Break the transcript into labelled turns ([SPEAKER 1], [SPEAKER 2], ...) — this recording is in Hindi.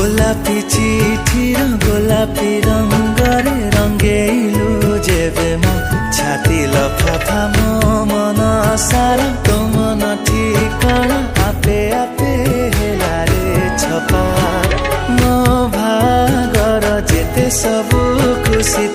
[SPEAKER 1] गोलापी चिठी र गोलापी रंगरे रंगेलु जेबे म छाती लफाफा मन सारा तो मन ठिकाना आपे आपे हेलारे छपा म भागर जेते सबु खुशी